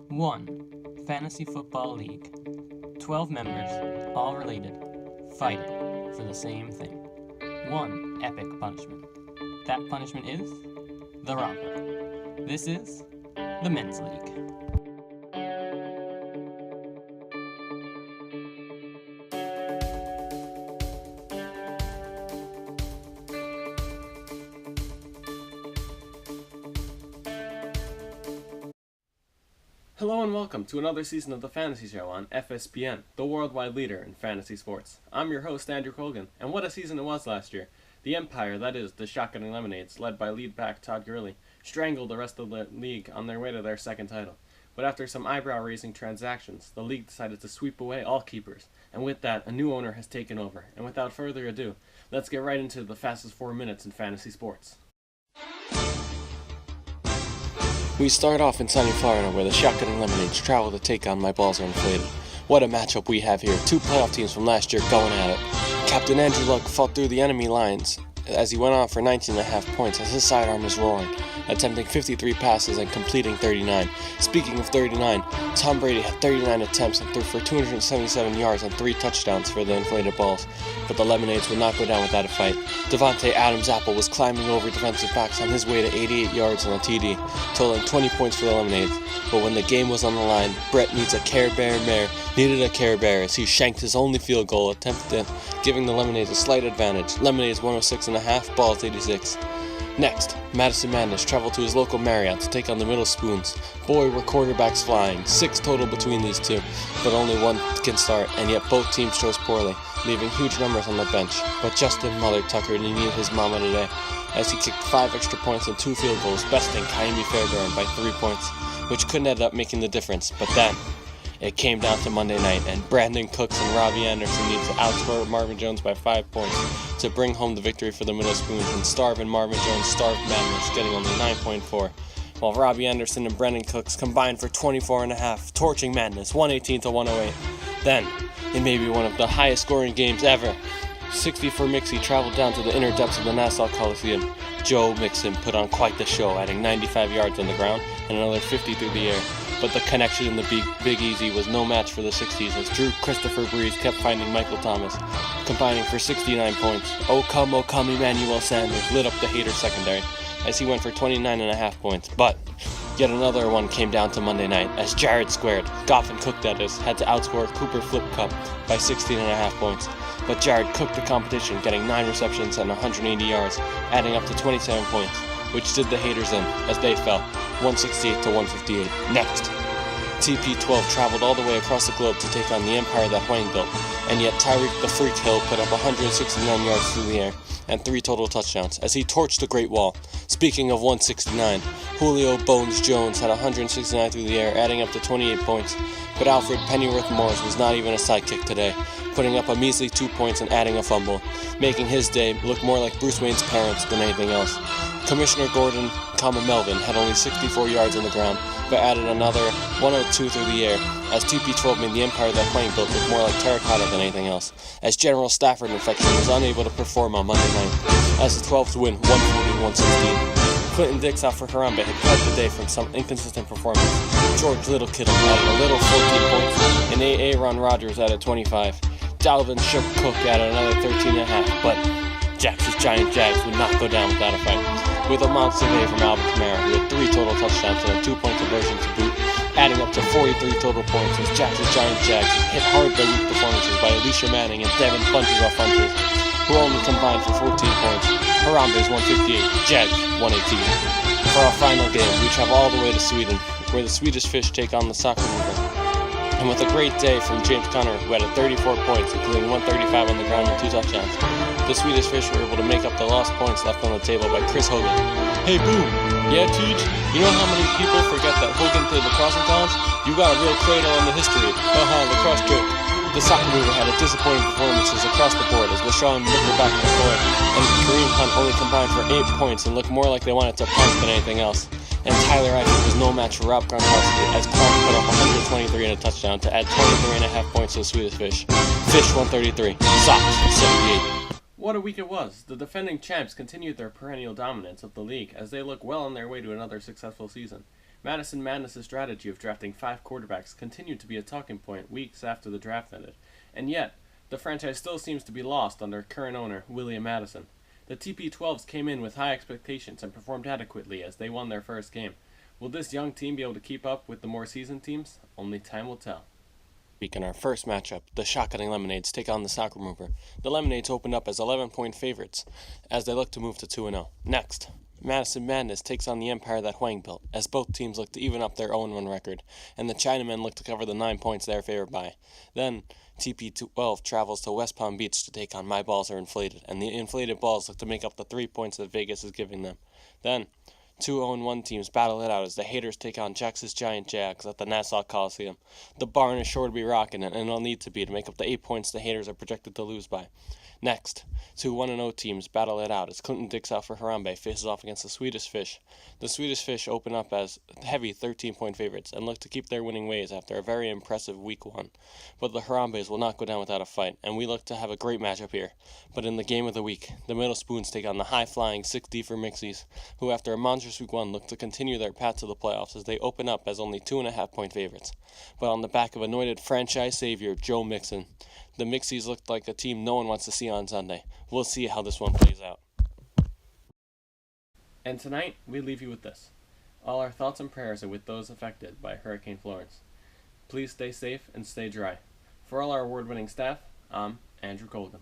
1. Fantasy Football League. 12 members, all related, fighting for the same thing. One epic punishment. That punishment is the Romper. This is the Men's League. Hello and welcome to another season of the Fantasy Show on FSPN, the worldwide leader in fantasy sports. I'm your host, Andrew Colgan, and what a season it was last year. The Empire, that is, the Shotgunning Lemonades, led by lead back Todd Gurley, strangled the rest of the league on their way to their second title. But after some eyebrow-raising transactions, the league decided to sweep away all keepers, and with that, a new owner has taken over. And without further ado, let's get right into the fastest 4 minutes in fantasy sports. We start off in sunny Florida, where the Shotgunning Lemonades travel to take on My Balls Are Inflated. What a matchup we have here. Two playoff teams from last year going at it. Captain Andrew Luck fought through the enemy lines as he went on for 19.5 points as his sidearm was roaring, attempting 53 passes and completing 39. Speaking of 39, Tom Brady had 39 attempts and threw for 277 yards and 3 touchdowns for the inflated balls, but the Lemonades would not go down without a fight. Davante Adams-Apple was climbing over defensive backs on his way to 88 yards on a TD, totaling 20 points for the Lemonades. But when the game was on the line, Brett needed a Care Bear as he shanked his only field goal attempt, giving the Lemonades a slight advantage. Lemonades 106.5, Balls 86. Next, Madison Madness traveled to his local Marriott to take on the Middle Spoons. Boy, were quarterbacks flying. 6 total between these two, but only one can start, and yet both teams chose poorly, leaving huge numbers on the bench. But Justin Mother Tucker needed his mama today, as he kicked 5 extra points and 2 field goals, besting Kaimi Fairbairn by 3 points, which couldn't end up making the difference. But then, it came down to Monday night, and Brandon Cooks and Robbie Anderson needed to outscore Marvin Jones by 5 points to bring home the victory for the Middle Spoons, and starving Marvin Jones starved Madness, getting only 9.4, while Robbie Anderson and Brandon Cooks combined for 24.5, torching Madness 118 to 108. Then, it may be one of the highest scoring games ever. 60 for Mixie traveled down to the inner depths of the Nassau Coliseum. Joe Mixon put on quite the show, adding 95 yards on the ground and another 50 through the air. But the connection in the Big Easy was no match for the 60s, as Drew Christopher Breeze kept finding Michael Thomas, combining for 69 points. Oh come, Emmanuel Sanders lit up the Hater secondary, as he went for 29.5 points. But yet another one came down to Monday night, as Jared Squared, Goff and Cook that is, had to outscore Cooper Flip Cup by 16.5 points. But Jared cooked the competition, getting 9 receptions and 180 yards, adding up to 27 points, which did the Haters in, as they fell 168 to 158. Next, TP12 traveled all the way across the globe to take on the empire that Wayne built, and yet Tyreek the Freak Hill put up 169 yards through the air and 3 total touchdowns, as he torched the Great Wall. Speaking of 169, Julio Bones Jones had 169 through the air, adding up to 28 points, but Alfred Pennyworth Morris was not even a sidekick today, putting up a measly 2 points and adding a fumble, making his day look more like Bruce Wayne's parents than anything else. Commissioner Gordon, Melvin, had only 64 yards on the ground, but added another 102 through the air, as TP12 made the empire that Wayne built look more like terracotta than anything else, as General Stafford infection was unable to perform on Monday night, as the 12s win 140-116. Clinton Dix out for Harambe had cut the day from some inconsistent performance. George Little Kittle added a little 14 points, and Aaron Rodgers added 25. Dalvin Shook Cook added another 13.5, but Jax's Giant Jags would not go down without a fight, with a monster day from Alvin Kamara, who had 3 total touchdowns and a 2-point conversion to boot, adding up to 43 total points, as Jax's Giant Jags hit hard by weak performances by Alicia Manning and Devin Bunches off Funches, who only combined for 14 points. Harambe's 158, Jags 118. For our final game, we travel all the way to Sweden, where the Swedish Fish take on the Soccer Mover. And with a great day from James Conner, who had 34 points, including 135 on the ground and 2 touchdowns, the Swedish Fish were able to make up the lost points left on the table by Chris Hogan. Hey, boom! Yeah, Teach? You know how many people forget that Hogan played lacrosse in college? You got a real cradle in the history. Lacrosse joke. The Soccer Mover had a disappointing performances across the board, as LaShawn Nickelback McCoy and Kareem Hunt only combined for 8 points and looked more like they wanted to punt than anything else. And Tyler Eifert was no match for Rob Gronkowski, as Clark put up 123 and a touchdown to add 23.5 points to the Swedish Fish. Fish 133, Sox 78. What a week it was. The defending champs continued their perennial dominance of the league, as they look well on their way to another successful season. Madison Madness' strategy of drafting 5 quarterbacks continued to be a talking point weeks after the draft ended, and yet, the franchise still seems to be lost under current owner William Madison. The TP12s came in with high expectations and performed adequately as they won their first game. Will this young team be able to keep up with the more seasoned teams? Only time will tell. In our first matchup, the Shotgunning Lemonades take on the Sock Remover. The Lemonades opened up as 11-point favorites as they look to move to 2-0. Next, Madison Madness takes on the empire that Huang built, as both teams look to even up their 0-1 record, and the Chinamen look to cover the 9 points they are favored by. Then, TP12 travels to West Palm Beach to take on My Balls Are Inflated, and the inflated balls look to make up the 3 points that Vegas is giving them. Then, 2 0-1 teams battle it out as the Haters take on Jax's Giant Jags at the Nassau Coliseum. The barn is sure to be rocking, and it'll need to be to make up the 8 points the Haters are projected to lose by. Next, 2 1-0 teams battle it out as Clinton Dixon for Harambe faces off against the Swedish Fish. The Swedish Fish open up as heavy 13-point favorites and look to keep their winning ways after a very impressive Week 1. But the Harambes will not go down without a fight, and we look to have a great matchup here. But in the game of the week, the Middle Spoons take on the high-flying 6D for Mixies, who after a monstrous Week 1 look to continue their path to the playoffs as they open up as only 2.5-point favorites. But on the back of anointed franchise savior Joe Mixon, the Mixies looked like a team no one wants to see on Sunday. We'll see how this one plays out. And tonight, we leave you with this. All our thoughts and prayers are with those affected by Hurricane Florence. Please stay safe and stay dry. For all our award-winning staff, I'm Andrew Colgan.